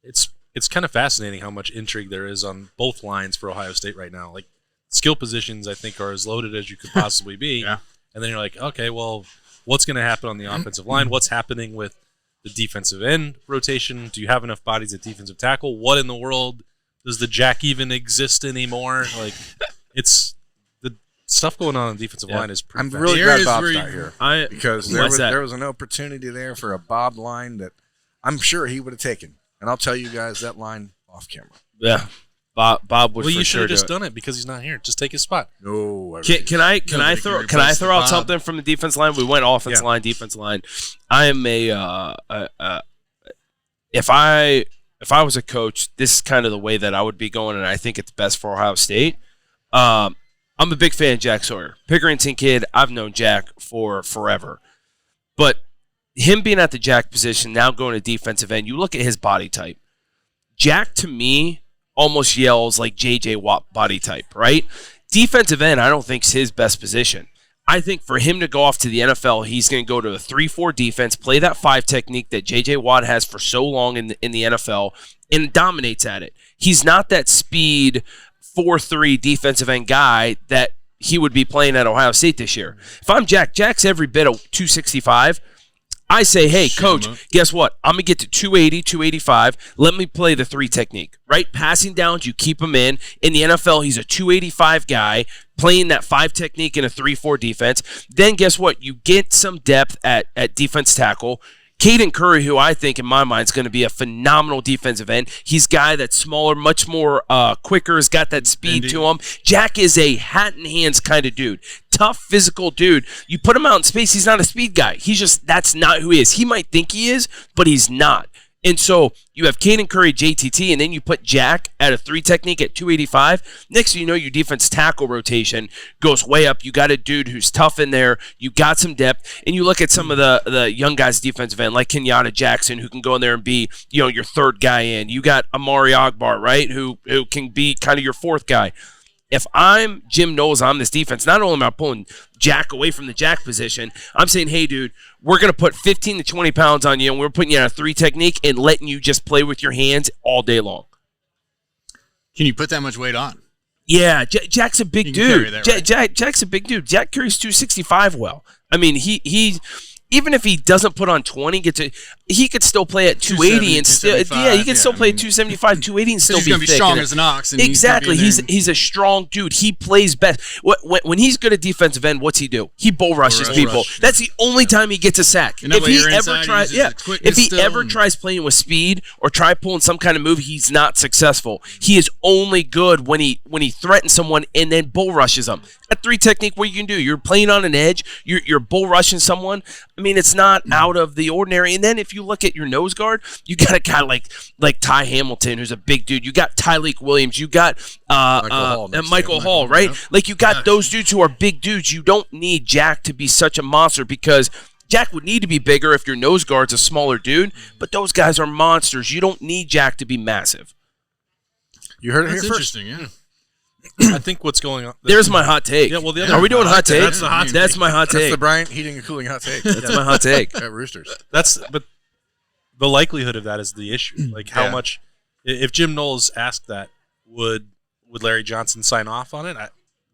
It's kind of fascinating how much intrigue there is on both lines for Ohio State right now. Like skill positions, I think, are as loaded as you could possibly be. And then you're like, okay, well, what's going to happen on the offensive line? What's happening with the defensive end rotation? Do you have enough bodies at defensive tackle? What in the world does the Jack even exist anymore? Like, it's the stuff going on the defensive line is pretty. I'm really glad Bob's not here because there was an opportunity there for a Bob line that I'm sure he would have taken, and I'll tell you guys that line off camera. Yeah. Bob would. Well, you should have just done it because he's not here. Just take his spot. No. Can I throw out something from the defense line? We went offense line, defense line. I am if I was a coach, this is kind of the way that I would be going, and I think it's best for Ohio State. I'm a big fan of Jack Sawyer, Pickerington kid. I've known Jack for forever, but him being at the Jack position now going to defensive end, you look at his body type. Jack to me almost yells like J.J. Watt body type, right? Defensive end, I don't think is his best position. I think for him to go off to the NFL, he's going to go to a 3-4 defense, play that 5 technique that J.J. Watt has for so long in the NFL, and dominates at it. He's not that speed 4-3 defensive end guy that he would be playing at Ohio State this year. If I'm Jack's every bit of 265. I say, hey, coach, guess what? I'm going to get to 280, 285. Let me play the 3 technique, right? Passing downs, you keep him in. In the NFL, he's a 285 guy playing that 5 technique in a 3-4 defense. Then guess what? You get some depth at defense tackle. Caden Curry, who I think in my mind is going to be a phenomenal defensive end. He's a guy that's smaller, much more quicker, has got that speed to him. Jack is a hat and hands kind of dude. Tough, physical dude. You put him out in space, he's not a speed guy. That's not who he is. He might think he is, but he's not. And so you have Caden Curry, JTT, and then you put Jack at a 3 technique at 285. Next thing you know, your defense tackle rotation goes way up. You got a dude who's tough in there. You got some depth. And you look at some of the young guys defensive end, like Kenyatta Jackson, who can go in there and be, your 3rd guy in. You got Amari Ogbar, right, who can be kind of your 4th guy. If I'm Jim Knowles on this defense, not only am I pulling Jack away from the Jack position, I'm saying, hey, dude, we're going to put 15 to 20 pounds on you, and we're putting you on a 3 technique and letting you just play with your hands all day long. Can you put that much weight on? Yeah, Jack's a big dude. Jack's a big dude. Jack carries 265 well. I mean, even if he doesn't put on 20, he could still play at 280 and still, he could still play at 275, 280 and still be gonna be strong as an ox. And exactly, he's a strong dude. He plays best. When he's good at defensive end, what's he do? He bull rushes people. That's the only time he gets a sack. If he ever tries playing with speed or try pulling some kind of move, he's not successful. He is only good when he threatens someone and then bull rushes them. That 3 technique, what you can do, you're playing on an edge, you're bull rushing someone. I mean, it's not out of the ordinary. And then if you look at your nose guard, you got a guy like Ty Hamilton, who's a big dude. You got Tyleek Williams. You got Michael Hall, right? Yep. Like, you got those dudes who are big dudes. You don't need Jack to be such a monster, because Jack would need to be bigger if your nose guard's a smaller dude, but those guys are monsters. You don't need Jack to be massive. You heard it here first. Interesting, yeah. I think what's going on. There's my hot take. Yeah, well, are we doing hot take? That's the hot take. That's my hot take. That's the Bryant heating and cooling hot take. That's my hot take. At Roosters. But the likelihood of that is the issue. Like, how much? If Jim Knowles asked that, would Larry Johnson sign off on it?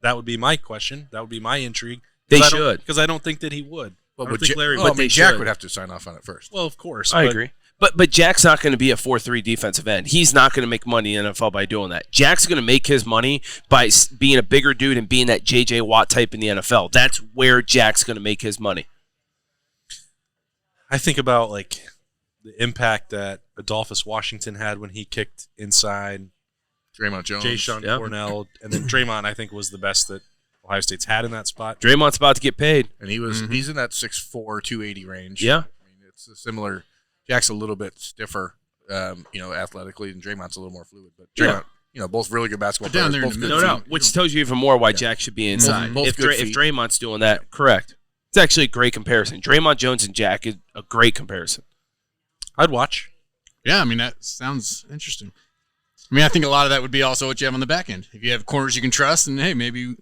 That would be my question. That would be my intrigue. They should, because I don't think that he would. Well, I think Larry. But Jack would have to sign off on it first. Well, of course. I agree. But Jack's not going to be a 4-3 defensive end. He's not going to make money in the NFL by doing that. Jack's going to make his money by being a bigger dude and being that J.J. Watt type in the NFL. That's where Jack's going to make his money. I think about, like, the impact that Adolphus Washington had when he kicked inside Draymond Jones, Jay-Sean Cornell, and then Draymond, I think, was the best that Ohio State's had in that spot. Draymond's about to get paid. And he's in that 6'4", 280 range. Yeah. I mean, it's a similar. Jack's a little bit stiffer, athletically, and Draymond's a little more fluid. But Draymond, both really good basketball players. Both good no doubt. Which tells you even more why Jack should be inside. If Draymond's doing that, correct. It's actually a great comparison. Draymond Jones and Jack is a great comparison. I'd watch. Yeah, I mean, that sounds interesting. I mean, I think a lot of that would be also what you have on the back end. If you have corners you can trust, and hey, maybe you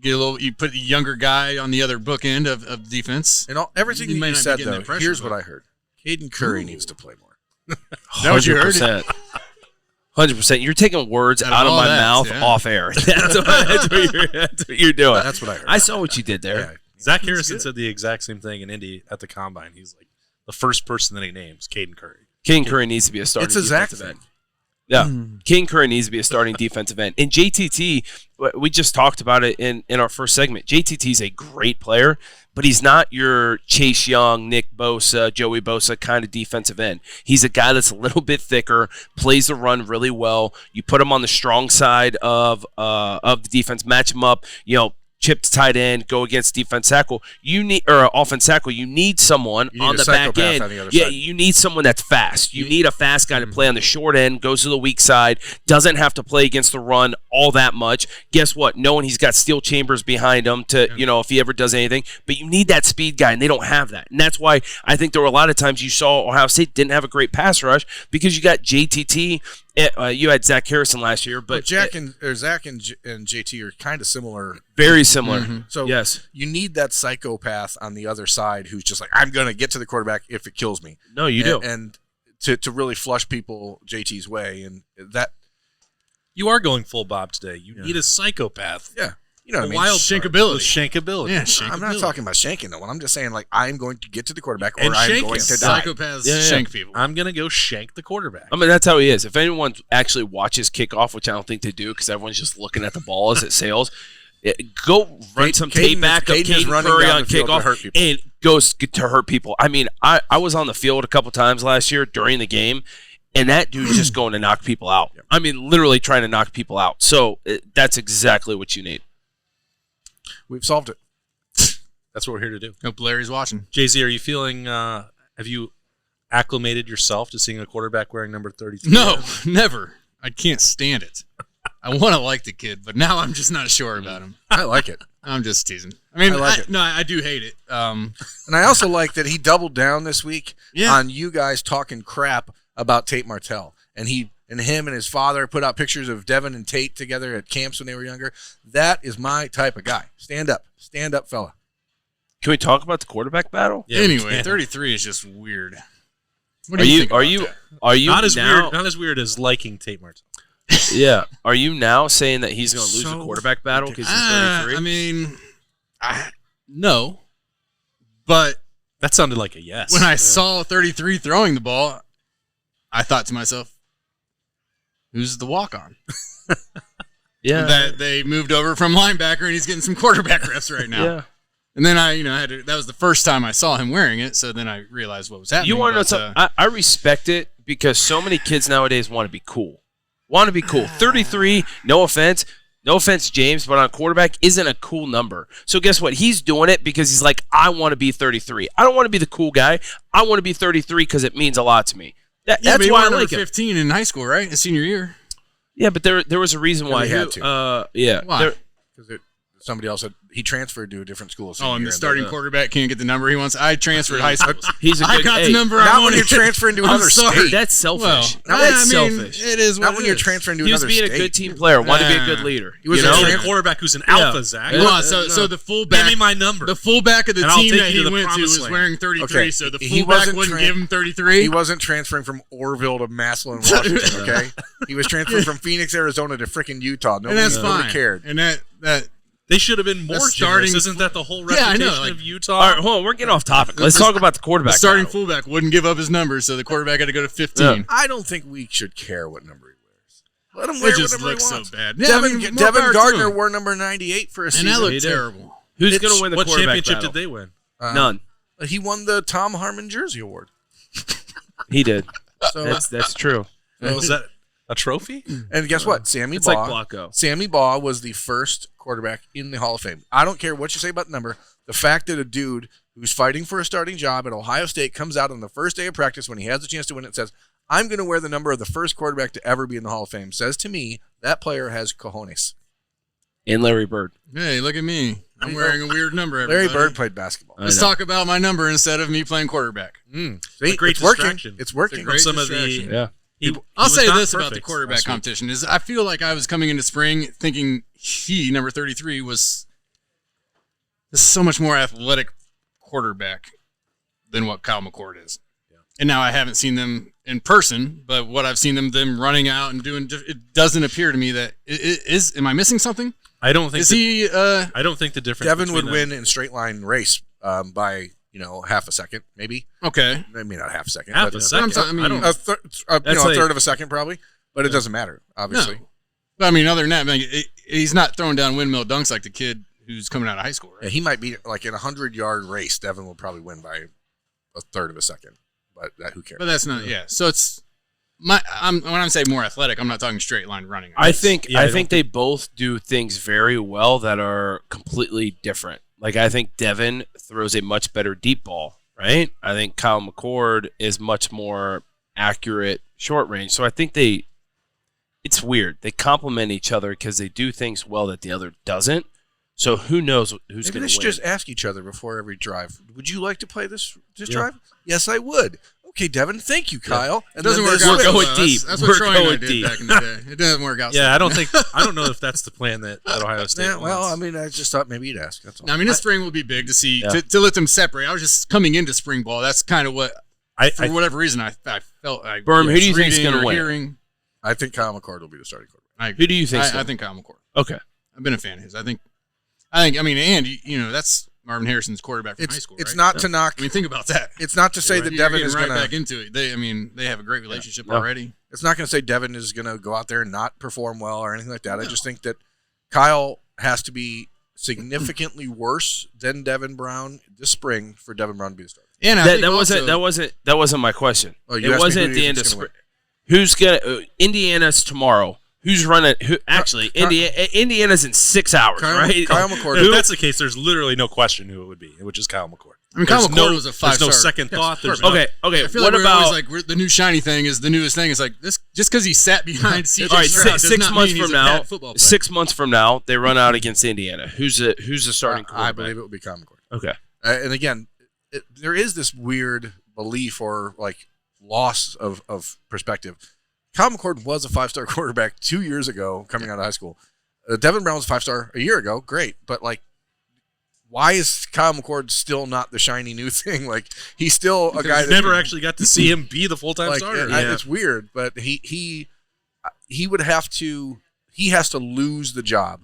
get you put a younger guy on the other bookend of defense. And everything you said, though, here's what I heard. Caden Curry neats to play more. Is that what you heard? 100%. You're taking words out of my mouth off air. That's what you're doing. That's what I heard. I saw what you did there. Yeah. Zach Harrison said the exact same thing in Indy at the Combine. He's like, the first person that he names, Caden Curry. Caden Curry needs to be a starting defensive end. Yeah. Caden Curry needs to be a starting defensive end. And JTT, we just talked about it in our first segment. JTT is a great player, but he's not your Chase Young, Nick Bosa, Joey Bosa kind of defensive end. He's a guy that's a little bit thicker, plays the run really well. You put him on the strong side of the defense, match him up, chip to tight end, go against defense tackle. Offense tackle. You need someone on the back end. You need someone that's fast. You need a fast guy to play on the short end, goes to the weak side, doesn't have to play against the run all that much. Guess what? Knowing he's got steel chambers behind him to, if he ever does anything. But you need that speed guy, and they don't have that. And that's why I think there were a lot of times you saw Ohio State didn't have a great pass rush, because you got JTT. You had Zach Harrison last year, but Zach and JT are kind of similar. Very similar. Mm-hmm. So yes, you need that psychopath on the other side who's just like, I'm going to get to the quarterback if it kills me. No, you do. And to really flush people JT's way, and that you are going full Bob today. You need a psychopath. Yeah. You know what I mean? Wild shankability. Shankability. Yeah, shankability. I'm not talking about shanking no one. I'm just saying, like, I'm going to get to the quarterback, or I'm going to die. Psychopaths shank people. I'm going to go shank the quarterback. I mean, that's how he is. If anyone actually watches kickoff, which I don't think they do because everyone's just looking at the ball as it sails, go run some tape back of Caden Curry on kickoff and goes to hurt people. I mean, I was on the field a couple times last year during the game, and that dude's just going to knock people out. I mean, literally trying to knock people out. So that's exactly what you need. We've solved it. That's what we're here to do. Hope Larry's watching. Jay-Z, are you feeling, have you acclimated yourself to seeing a quarterback wearing number 32? No, never. I can't stand it. I want to like the kid, but now I'm just not sure about him. I like it. I'm just teasing. I mean, I do hate it. And I also like that he doubled down this week on you guys talking crap about Tate Martell. And him and his father put out pictures of Devin and Tate together at camps when they were younger. That is my type of guy. Stand up, fella. Can we talk about the quarterback battle? Yeah, anyway, 33 is just weird. What do you think? Are you not as now, weird? Not as weird as liking Tate Martell. Yeah. Are you now saying that he's going to lose the quarterback battle because he's 33? I mean, no, but That sounded like a yes. When I saw 33 throwing the ball, I thought to myself, who's the walk-on? Yeah. That they moved over from linebacker, and he's getting some quarterback reps right now. Yeah. And then I had to, that was the first time I saw him wearing it, so then I realized what was happening. You want to know something? I respect it because so many kids nowadays want to be cool. 33, no offense, James, but on quarterback isn't a cool number. So guess what? He's doing it because he's like, I want to be 33. I don't want to be the cool guy. I want to be 33 because it means a lot to me. That's why I like it. 15 in high school, right? His senior year. Yeah, but there was a reason why he had to. Yeah. Why? Because somebody else he transferred to a different school. Oh, and the starting quarterback can't get the number he wants. I transferred high school. He's a good, I got the number. Not when you're transferring to another state. That's selfish. Well, that's selfish. It is what not when you're transferring to he was another being state. a good team player. Wanted to be a good leader. He was a quarterback who's an alpha, Zach. So the fullback. Give me my number. The fullback of the team that he went to promised was land. wearing 33. Okay. So the He fullback wasn't wouldn't give him 33. He wasn't transferring from Orville to Massillon, Washington. Okay, he was transferring from Phoenix, Arizona to freaking Utah. And that's Nobody fine. cared. And that They should have been more starting. generous. Isn't that the whole Yeah, I reputation know, like- of Utah? All right, hold on. We're getting off topic. Let's talk about the quarterback. the starting battle. fullback wouldn't give up his number, so the quarterback had to go to 15. I don't think we should care what number he wears. Let him It wear just whatever looks he so wants. bad. Devin Gardner wore number 98 for a and season. that looked He did. terrible. Who's going to win the What quarterback championship battle? did they win? None. He won the Tom Harmon Jersey Award. He did. So, That's true. Was that a trophy? and guess what? Sammy It's Baugh. like Blocko. Sammy Baugh was the first quarterback in the Hall of Fame. I don't care what you say about the number. The fact that a dude who's fighting for a starting job at Ohio State comes out on the first day of practice when he has a chance to win it and says, I'm going to wear the number of the first quarterback to ever be in the Hall of Fame, says to me that player has cojones. And Larry Bird. Hey, look at me. I'm wearing a weird number. Larry Everybody. Bird played basketball. Let's talk about my number instead of me playing quarterback. See, A great it's working. distraction. It's working. Great Some of distraction. the I'll was say not this about the perfect quarterback last week. competition is I feel like I was coming into spring thinking he, number 33, was so much more athletic quarterback than what Kyle McCord is. Yeah. And now I haven't seen them in person, but what I've seen them running out and doing, it doesn't appear to me that am I missing something? I don't think. I don't think the difference. Devin would between them- win in straight line race by half a second, maybe. Okay. Maybe not half a second. Half but, a second. I don't- a third of a second probably, but it doesn't matter, obviously. No. But I mean, other than that, he's not throwing down windmill dunks like the kid who's coming out of high school, right? Yeah, he might be like in a 100-yard race. Devin will probably win by a third of a second, but who cares? But that's not, yeah. So it's when I'm saying more athletic, I'm not talking straight line running. I think they both do things very well that are completely different. Like I think Devin throws a much better deep ball, right? I think Kyle McCord is much more accurate short range. So I think it's weird. They complement each other because they do things well that the other doesn't. So who knows who's going to win? They should just ask each other before every drive. Would you like to play this drive? Yes, I would. Okay, Devin. Thank you, Kyle. It doesn't work out. We're going deep. That's what We're Troy and I going did deep. back in the day. It doesn't work out. Yeah, I don't know if that's the plan that Ohio State. Yeah, well, wants. I mean, I just thought maybe you'd ask. That's all. I mean, this spring will be big to see to let them separate. I was just coming into spring ball. That's kind of what, for whatever reason, I felt. Berm, who do you think is going to win? I think Kyle McCord will be the starting quarterback. Who do you think? I think Kyle McCord. Okay, I've been a fan of his. I think. I mean, and that's Marvin Harrison's quarterback from high school. It's right? not to knock. I mean, think about that. It's not to say that Devin is going to back into it. They have a great relationship already. It's not going to say Devin is going to go out there and not perform well or anything like that. I just think that Kyle has to be significantly worse than Devin Brown this spring for Devin Brown to be the starter. And that wasn't my question. Oh, it wasn't at the end of spring. Who's gonna Indiana's tomorrow? Who's running? Indiana's in 6 hours, right? Kyle McCord. If that's the case, there's literally no question who it would be, which is Kyle McCord. I mean, Kyle McCord was a 5-star. There's no second thought. There's okay. I feel What like about the new shiny thing is the newest thing? It's like this just because he sat behind CJ all right? Stroud does 6 not months mean from he's a now, bad football player. 6 months from now, they run out against Indiana. Who's the starting quarterback? I believe it will be Kyle McCord. Okay. And again, there is this weird belief or like loss of perspective. Kyle McCord was a 5-star quarterback 2 years ago coming out of high school. Devin Brown was a 5-star a year ago. Great. But, like, why is Kyle McCord still not the shiny new thing? Like, he's still a guy that never actually got to see him be the full-time starter. It's weird, but he would have to – he has to lose the job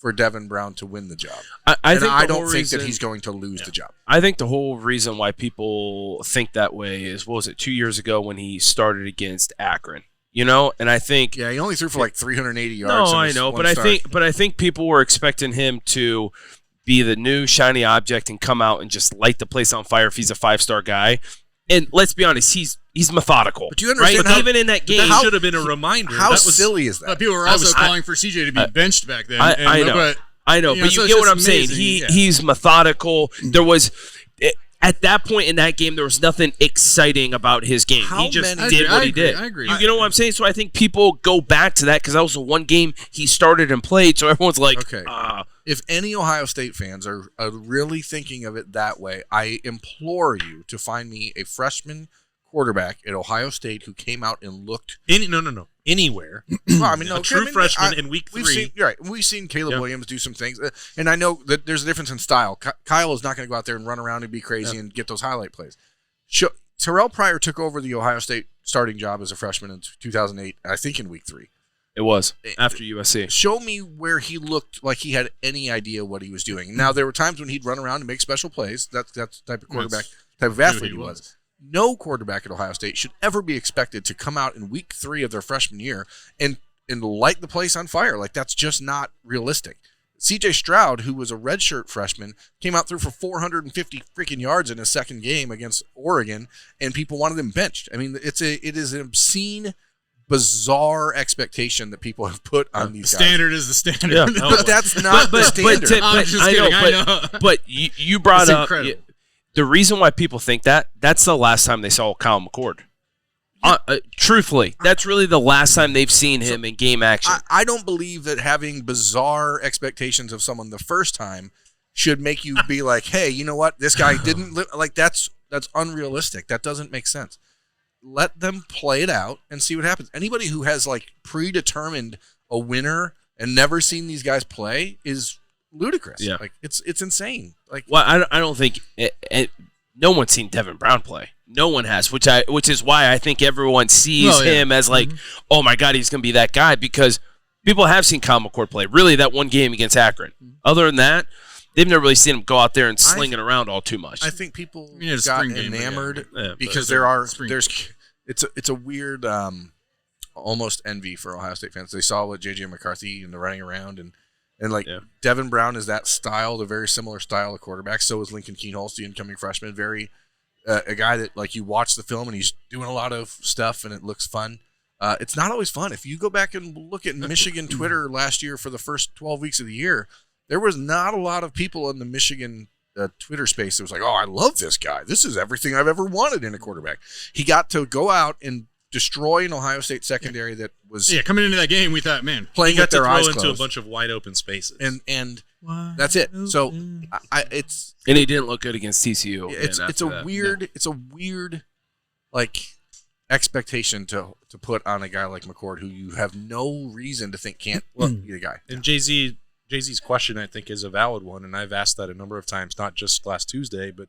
for Devin Brown to win the job. I don't think that he's going to lose the job. I think the whole reason why people think that way is, what was it, 2 years ago when he started against Akron? You know, and I think he only threw for like 380 yards. No, I know, but I think people were expecting him to be the new shiny object and come out and just light the place on fire if he's a 5-star guy. And let's be honest, he's methodical. But you understand right? Even in that game, that should have been a reminder. How silly is that? But people were also calling for CJ to be benched back then. I know, but you get what I'm saying. He's methodical. There was at that point in that game, there was nothing exciting about his game. He just did what he did. I agree. You know what I'm saying? So I think people go back to that because that was the one game he started and played. So everyone's like, okay. If any Ohio State fans are really thinking of it that way, I implore you to find me a freshman quarterback at Ohio State who came out and looked. Anywhere. Well, I mean, a true freshman in week 3. We've seen Caleb Williams do some things, and I know that there's a difference in style. Kyle is not going to go out there and run around and be crazy and get those highlight plays. Terrell Pryor took over the Ohio State starting job as a freshman in 2008, I think in week 3. It was after USC. Show me where he looked like he had any idea what he was doing. Now, there were times when he'd run around and make special plays. That's the type of quarterback, type of athlete he was. No quarterback at Ohio State should ever be expected to come out in week 3 of their freshman year and light the place on fire. Like, that's just not realistic. C.J. Stroud, who was a redshirt freshman, came out through for 450 freaking yards in his second game against Oregon, and people wanted him benched. I mean, it is an obscene, bizarre expectation that people have put on these guys. Standard is the standard. Yeah. But that's not the standard. I know. But you brought up the reason why people think that's the last time they saw Kyle McCord. Truthfully, that's really the last time they've seen him in game action. I don't believe that having bizarre expectations of someone the first time should make you be like, hey, you know what? This guy didn't live. Like, that's unrealistic. That doesn't make sense. Let them play it out and see what happens. Anybody who has like predetermined a winner and never seen these guys play is ludicrous. Yeah. Like, it's insane. Like, well, I don't think no one's seen Devin Brown play. No one has, which is why I think everyone sees him as like, oh my God, he's going to be that guy, because people have seen Kyle McCord play. Really, that one game against Akron. Other than that, they've never really seen him go out there and sling it around all too much. I think people got enamored because it's a weird almost envy for Ohio State fans. They saw what J.J. McCarthy and the running around and Devin Brown is that style, the very similar style of quarterback. So is Lincoln Kienholz, the incoming freshman, very a guy that like you watch the film and he's doing a lot of stuff and it looks fun. It's not always fun. If you go back and look at Michigan Twitter last year for the first 12 weeks of the year, there was not a lot of people in the Michigan Twitter space that was like, oh, I love this guy. This is everything I've ever wanted in a quarterback. He got to go out and destroy an Ohio State secondary that was coming into that game. We thought, man, playing at their eyes into closed. A bunch of wide open spaces, and that's it. So and he didn't look good against TCU. It's a weird like expectation to put on a guy like McCord who you have no reason to think can't be the guy. And Jay-Z's question, I think, is a valid one, and I've asked that a number of times, not just last Tuesday, but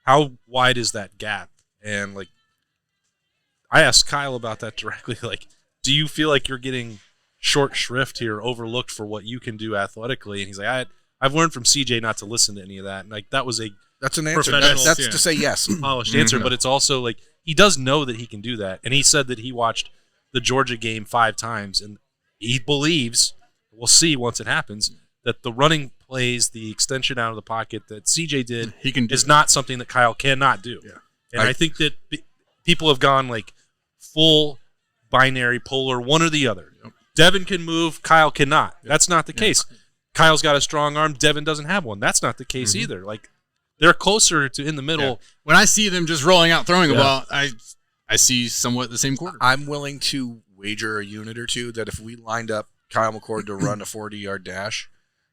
how wide is that gap? And like, I asked Kyle about that directly. Like, do you feel like you're getting short shrift here, overlooked for what you can do athletically? And he's like, I've learned from CJ not to listen to any of that. And like, that's an answer. That's to say yes, polished answer. But it's also like he does know that he can do that, and he said that he watched the Georgia game 5 times, and he believes, we'll see once it happens, that the running plays, the extension out of the pocket that CJ did, is not something that Kyle cannot do. Yeah. And I think that people have gone like full binary polar, one or the other. Yep. Devin can move, Kyle cannot. Yep. That's not the case. Kyle's got a strong arm, Devin doesn't have one. That's not the case either. Like, they're closer to in the middle. Yeah. When I see them just rolling out throwing a ball, I see somewhat the same quarter. I'm willing to wager a unit or two that if we lined up Kyle McCord to run a 40-yard dash,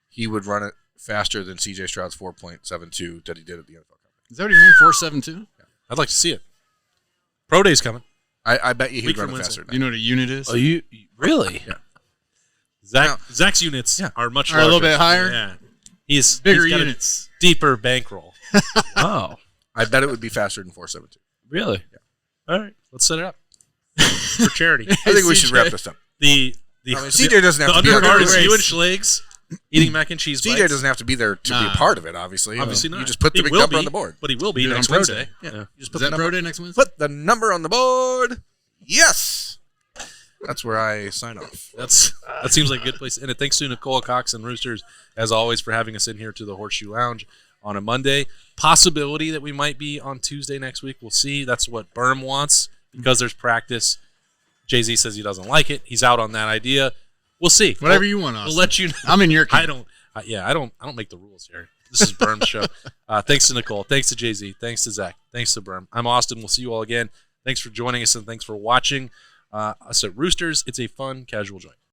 he would run it faster than C.J. Stroud's 4.72 that he did at the NFL Combine. Is that what he ran, 4.72? Yeah. I'd like to see it. Pro Day's coming. I bet you he'd run it faster. Do you know what a unit is? Oh, you really? Yeah. Zach's units are much larger. A little bit higher? Yeah. He's bigger got units. A deeper bankroll. Oh. I bet it would be faster than 4.72. Really? Yeah. All right. Let's set it up. For charity. I think we should wrap this up. CJ doesn't have to be undercard is you and Schlegs. eating mac and cheese CJ bites. doesn't have to be there to be a part of it, obviously. Obviously not. You just put the He big will number be, on the board. But he will be Do it next on Pro Wednesday. Day. Yeah. You just Is put that the Pro number. Day next Wednesday? Put the number on the board. Yes. That's where I sign off. That seems like a good place. And thanks to Nicole Cox and Roosters, as always, for having us in here to the Horseshoe Lounge on a Monday. Possibility that we might be on Tuesday next week. We'll see. That's what Berm wants because there's practice. Jay-Z says he doesn't like it. He's out on that idea. We'll see. Whatever you want, Austin. We'll let you know. I'm in your camp. I don't make the rules here. This is Berm's show. Thanks to Nicole. Thanks to Jay-Z. Thanks to Zach. Thanks to Berm. I'm Austin. We'll see you all again. Thanks for joining us and thanks for watching us at Roosters. It's a fun, casual joint.